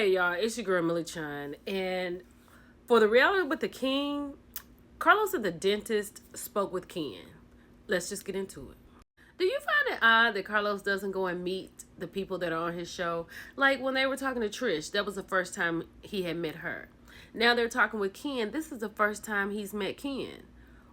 Hey y'all, it's your girl Millie Chun, and for the reality with the king, Carlos and the dentist spoke with Ken. Let's just get into it. Do you find it odd that Carlos doesn't go and meet the people that are on his show? Like when they were talking to Trish, that was the first time he had met her. Now they're talking with Ken. This is the first time he's met Ken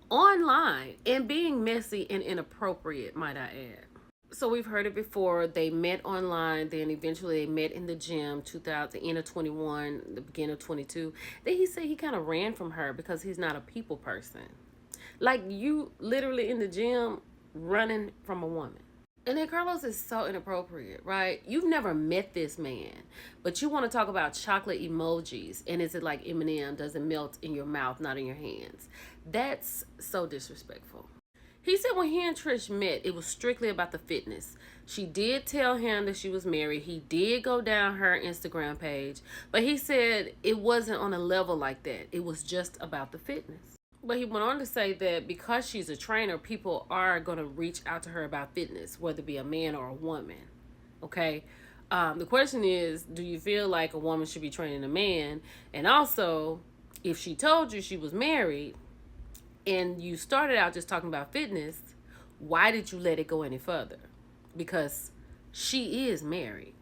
online and being messy and inappropriate, might I add. So we've heard it before. They met online, then eventually they met in the gym, 2000, the end of 21, the beginning of 22. Then he said he kind of ran from her because he's not a people person. Like you literally in the gym running from a woman. And then Carlos is so inappropriate, right? You've never met this man, but you want to talk about chocolate emojis, and is it like M&M, does it melt in your mouth, not in your hands? That's so disrespectful. He said when he and Trish met, it was strictly about the fitness. She did tell him that she was married. He did go down her Instagram page, but he said it wasn't on a level like that. It was just about the fitness. But he went on to say that because she's a trainer, people are going to reach out to her about fitness, whether it be a man or a woman. Okay? The question is, do you feel like a woman should be training a man? And also, if she told you she was married, and you started out just talking about fitness, why did you let it go any further? Because she is married.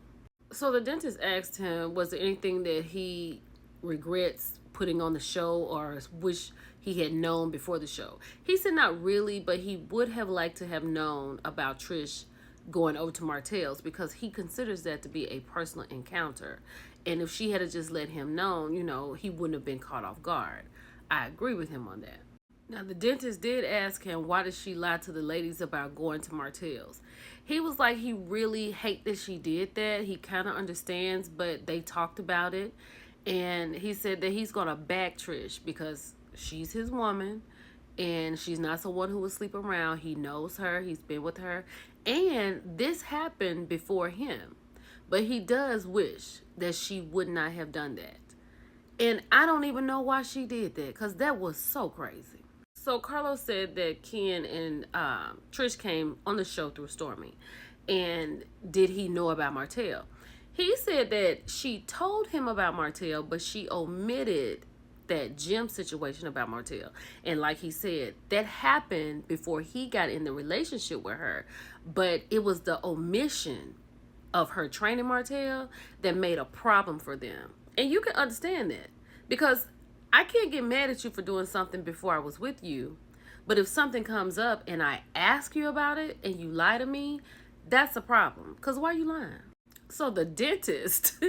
So the dentist asked him, was there anything that he regrets putting on the show or wish he had known before the show? He said not really, but he would have liked to have known about Trish going over to Martell's because he considers that to be a personal encounter. And if she had just let him know, he wouldn't have been caught off guard. I agree with him on that. Now, the dentist did ask him, why did she lie to the ladies about going to Martell's? He was like, he really hate that she did that. He kind of understands, but they talked about it. And he said that he's going to back Trish because she's his woman and she's not someone who would sleep around. He knows her. He's been with her. And this happened before him. But he does wish that she would not have done that. And I don't even know why she did that because that was so crazy. So Carlos said that Ken and Trish came on the show through Stormy. And did he know about Martell? He said that she told him about Martell, but she omitted that gym situation about Martell. And like he said, that happened before he got in the relationship with her. But it was the omission of her training Martell that made a problem for them. And you can understand that because I can't get mad at you for doing something before I was with you. But if something comes up and I ask you about it and you lie to me, that's a problem. Because why are you lying? So the dentist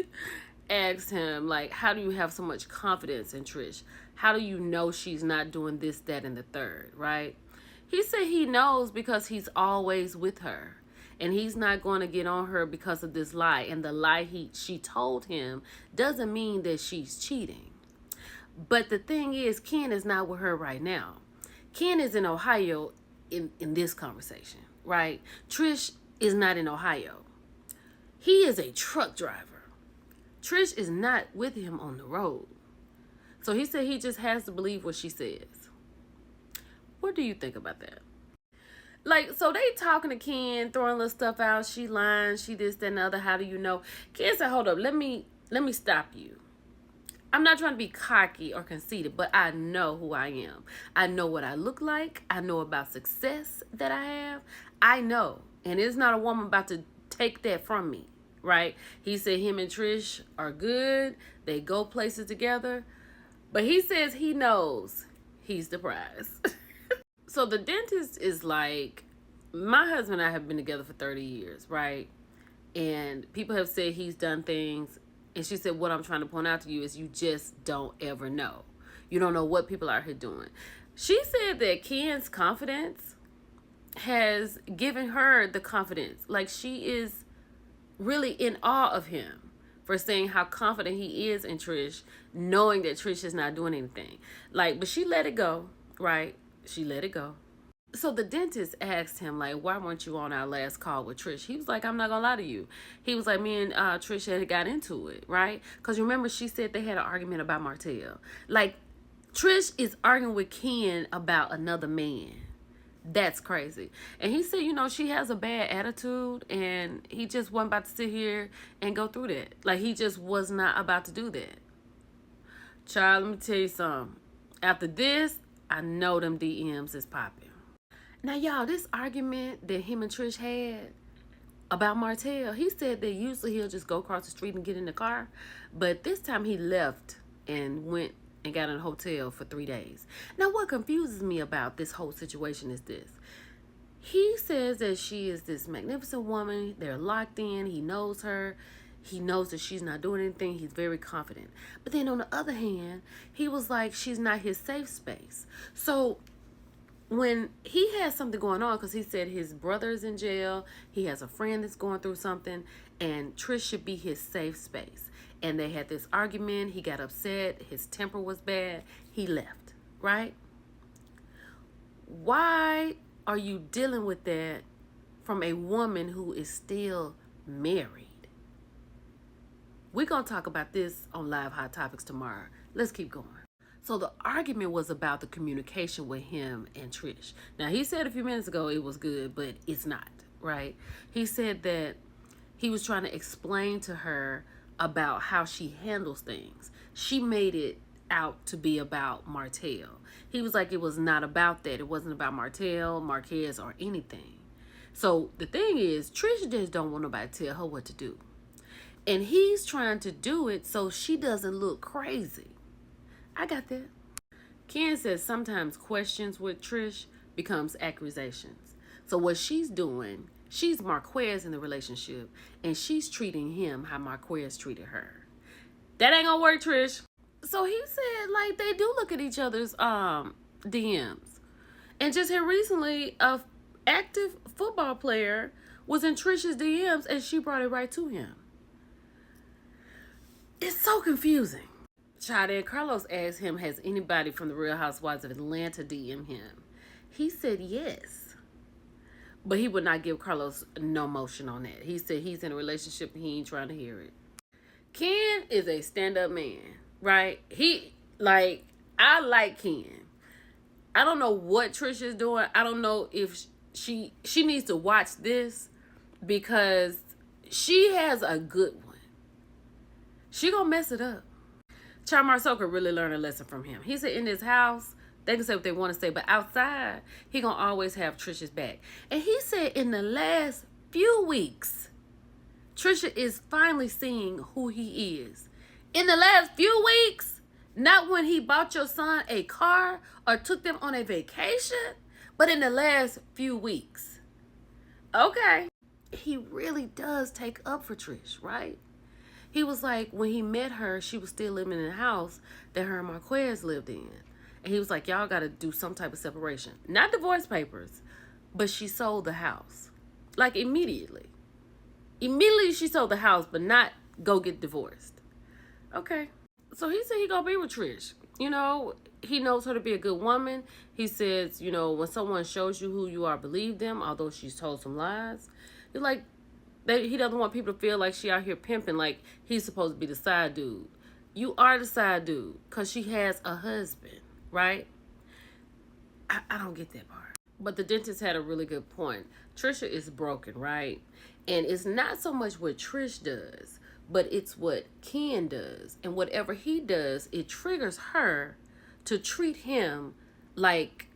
asked him, like, how do you have so much confidence in Trish? How do you know she's not doing this, that, and the third, right? He said he knows because he's always with her. And he's not going to get on her because of this lie. And the lie she told him doesn't mean that she's cheating. But the thing is, Ken is not with her right now. Ken is in Ohio in this conversation, right? Trish is not in Ohio. He is a truck driver. Trish is not with him on the road. So he said he just has to believe what she says. What do you think about that? Like, so they talking to Ken, throwing little stuff out. She lying, she this, that, and the other. How do you know? Ken said, hold up, let me stop you. I'm not trying to be cocky or conceited, but I know who I am. I know what I look like. I know about success that I have. I know. And it's not a woman about to take that from me, right? He said him and Trish are good. They go places together. But he says he knows he's the prize. So the dentist is like, my husband and I have been together for 30 years, right? And people have said he's done things. And she said, what I'm trying to point out to you is you just don't ever know. You don't know what people are here doing. She said that Ken's confidence has given her the confidence. Like she is really in awe of him for saying how confident he is in Trish, knowing that Trish is not doing anything. Like, but she let it go, right? She let it go. So the dentist asked him, like, why weren't you on our last call with Trish? He was like, I'm not going to lie to you. He was like, me and Trish had got into it, right? Because remember, she said they had an argument about Martell. Like, Trish is arguing with Ken about another man. That's crazy. And he said, you know, she has a bad attitude and he just wasn't about to sit here and go through that. Like, he just was not about to do that. Child, let me tell you something. After this, I know them DMs is popping. Now, y'all, this argument that him and Trish had about Martell, he said that usually he'll just go across the street and get in the car. But this time he left and went and got in a hotel for 3 days. Now, what confuses me about this whole situation is this. He says that she is this magnificent woman. They're locked in. He knows her. He knows that she's not doing anything. He's very confident. But then on the other hand, he was like, she's not his safe space. So when he has something going on, because he said his brother's in jail, he has a friend that's going through something, and Trish should be his safe space. And they had this argument. He got upset. His temper was bad. He left, right? Why are you dealing with that from a woman who is still married? We're going to talk about this on Live Hot Topics tomorrow. Let's keep going. So the argument was about the communication with him and Trish. Now, he said a few minutes ago it was good, but it's not, right? He said that he was trying to explain to her about how she handles things. She made it out to be about Martell. He was like, it was not about that. It wasn't about Martell, Marquez, or anything. So the thing is, Trish just don't want nobody to tell her what to do. And he's trying to do it so she doesn't look crazy. I got that. Ken says sometimes questions with Trish becomes accusations. So what she's doing, she's Marquez in the relationship, and she's treating him how Marquez treated her. That ain't gonna work, Trish. So he said, like, they do look at each other's DMs. And just here recently, a active football player was in Trish's DMs, and she brought it right to him. It's so confusing. Child, and Carlos asked him, has anybody from the Real Housewives of Atlanta DM him? He said yes. But he would not give Carlos no motion on that. He said he's in a relationship and he ain't trying to hear it. Ken is a stand-up man, right? I like Ken. I don't know what Trish is doing. I don't know if she needs to watch this because she has a good one. She gonna mess it up. Char Marceau could really learn a lesson from him. He said in his house, they can say what they want to say, but outside, he gonna always have Trisha's back. And he said in the last few weeks, Trisha is finally seeing who he is. In the last few weeks, not when he bought your son a car or took them on a vacation, but in the last few weeks. Okay. He really does take up for Trish, right? He was like, when he met her, she was still living in the house that her and Marquez lived in. And he was like, y'all got to do some type of separation. Not divorce papers, but she sold the house. Like immediately. Immediately she sold the house, but not go get divorced. Okay. So he said he gonna be with Trish. You know, he knows her to be a good woman. He says, you know, when someone shows you who you are, believe them, although she's told some lies. He's like, he doesn't want people to feel like she out here pimping like he's supposed to be the side dude. You are the side dude because she has a husband, right? I don't get that part. But the dentist had a really good point. Trisha is broken, right? And it's not so much what Trish does, but it's what Ken does. And whatever he does, it triggers her to treat him like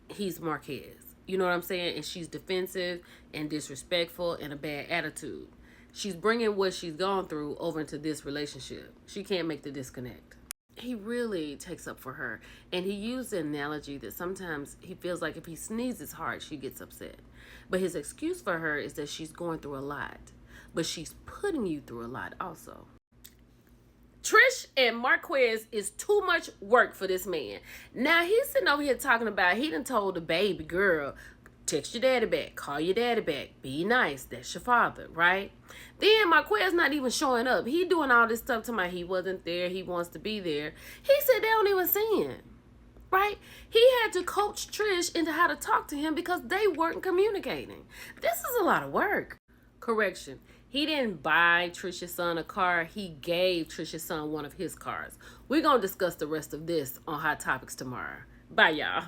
he's Marquez. You know what I'm saying? And she's defensive and disrespectful and a bad attitude. She's bringing what she's gone through over into this relationship. She can't make the disconnect. He really takes up for her. And he used the analogy that sometimes he feels like if he sneezes hard, she gets upset. But his excuse for her is that she's going through a lot. But she's putting you through a lot also. Trish and Marquez is too much work for this man. Now he's sitting over here talking about he done told the baby girl, text your daddy back, call your daddy back, be nice, that's your father, right? Then Marquez not even showing up. He doing all this stuff to my he wasn't there, he wants to be there. He said they don't even see him, right? He had to coach Trish into how to talk to him because they weren't communicating. This is a lot of work. Correction. He didn't buy Trisha's son a car. He gave Trisha's son one of his cars. We're going to discuss the rest of this on Hot Topics tomorrow. Bye, y'all.